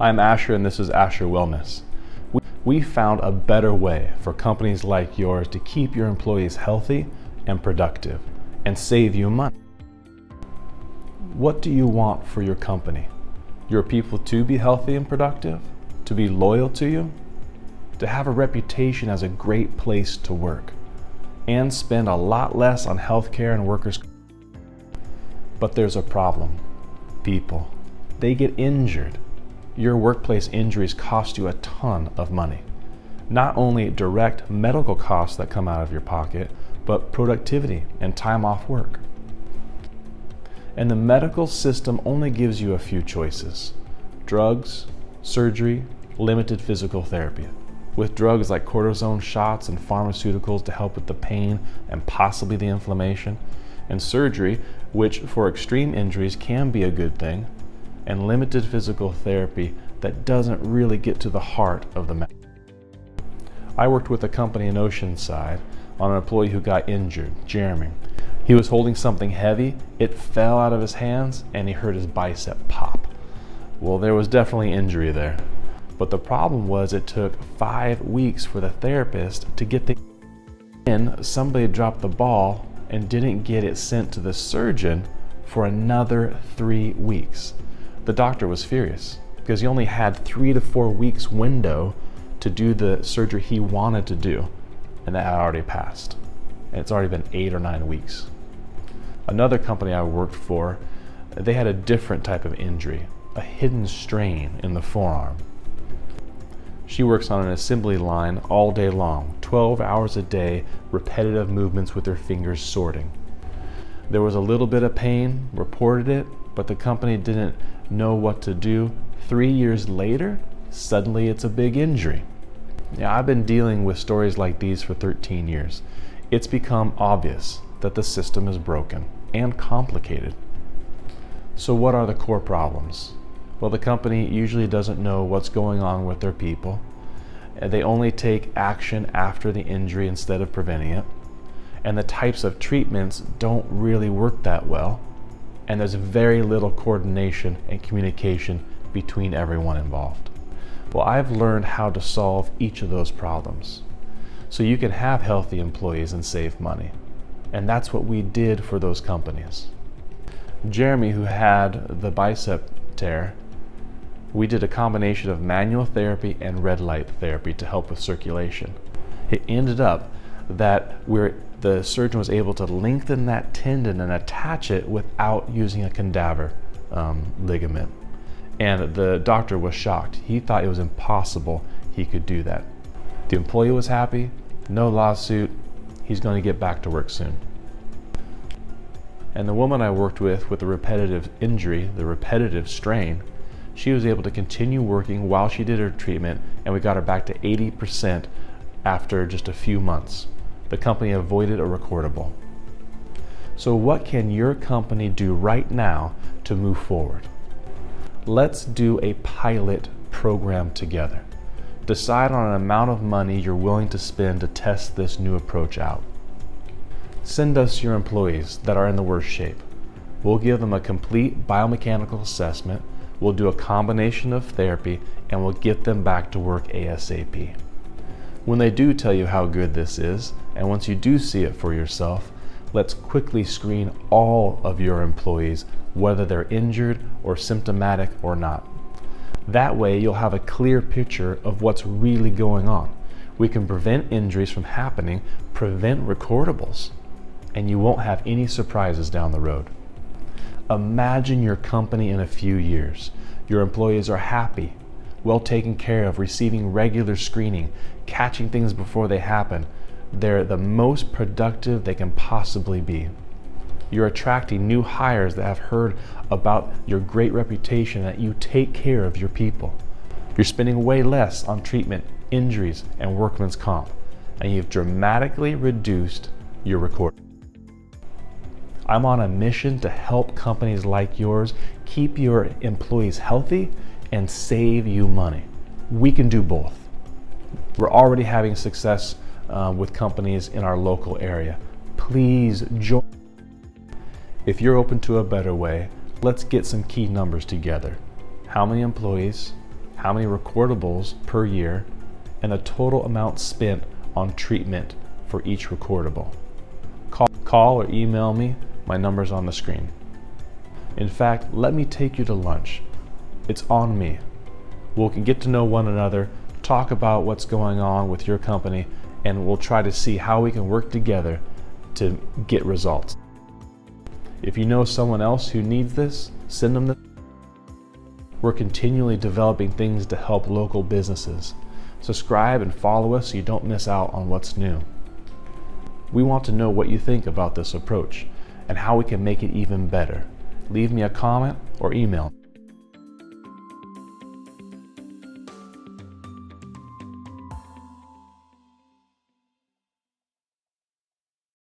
I'm Asher and this is Asher Wellness. We found a better way for companies like yours to keep your employees healthy and productive and save you money. What do you want for your company? Your people to be healthy and productive? To be loyal to you? To have a reputation as a great place to work? And spend a lot less on healthcare and workers'. But there's a problem. People. They get injured. Your workplace injuries cost you a ton of money. Not only direct medical costs that come out of your pocket, but productivity and time off work. And the medical system only gives you a few choices: drugs, surgery, limited physical therapy. With drugs like cortisone shots and pharmaceuticals to help with the pain and possibly the inflammation, and surgery, which for extreme injuries can be a good thing, and limited physical therapy that doesn't really get to the heart of the matter. I worked with a company in Oceanside on an employee who got injured, Jeremy. He was holding something heavy, it fell out of his hands, and he hurt his bicep pop. Well, there was definitely injury there. But the problem was it took 5 weeks for the therapist to get the in. Somebody dropped the ball and didn't get it sent to the surgeon for another 3 weeks. The doctor was furious because he only had 3 to 4 weeks window to do the surgery he wanted to do, and that had already passed. And it's already been 8 or 9 weeks. Another company I worked for, they had a different type of injury, a hidden strain in the forearm. She works on an assembly line all day long, 12 hours a day, repetitive movements with her fingers sorting. There was a little bit of pain, reported it, but the company didn't know what to do. 3 years later, suddenly it's a big injury. Now, I've been dealing with stories like these for 13 years. It's become obvious that the system is broken and complicated. So what are the core problems? Well, the company usually doesn't know what's going on with their people. They only take action after the injury instead of preventing it. And the types of treatments don't really work that well. And there's very little coordination and communication between everyone involved. Well, I've learned how to solve each of those problems so you can have healthy employees and save money. And that's what we did for those companies. Jeremy, who had the bicep tear, we did a combination of manual therapy and red light therapy to help with circulation. It ended up that the surgeon was able to lengthen that tendon and attach it without using a cadaver ligament. And the doctor was shocked. He thought it was impossible he could do that. The employee was happy, no lawsuit, he's going to get back to work soon. And the woman I worked with the repetitive injury, the repetitive strain, she was able to continue working while she did her treatment, and we got her back to 80% after just a few months. The company avoided a recordable. So what can your company do right now to move forward? Let's do a pilot program together. Decide on an amount of money you're willing to spend to test this new approach out. Send us your employees that are in the worst shape. We'll give them a complete biomechanical assessment, we'll do a combination of therapy, and we'll get them back to work ASAP. When they do tell you how good this is, and once you do see it for yourself, let's quickly screen all of your employees, whether they're injured or symptomatic or not. That way you'll have a clear picture of what's really going on. We can prevent injuries from happening, prevent recordables, and you won't have any surprises down the road. Imagine your company in a few years. Your employees are happy, well taken care of, receiving regular screening, catching things before they happen. They're the most productive they can possibly be. You're attracting new hires that have heard about your great reputation, that you take care of your people. You're spending way less on treatment, injuries, and workman's comp, and you've dramatically reduced your record. I'm on a mission to help companies like yours keep your employees healthy and save you money. We can do both. We're already having success with companies in our local area. Please join. If you're open to a better way, let's get some key numbers together. How many employees? how many recordables per year, and the total amount spent on treatment for each recordable. Call or email me, my number's on the screen. In fact, let me take you to lunch. It's on me. We'll get to know one another, talk about what's going on with your company, and we'll try to see how we can work together to get results. If you know someone else who needs this, send them this. We're continually developing things to help local businesses. Subscribe and follow us so you don't miss out on what's new. We want to know what you think about this approach and how we can make it even better. Leave me a comment or email.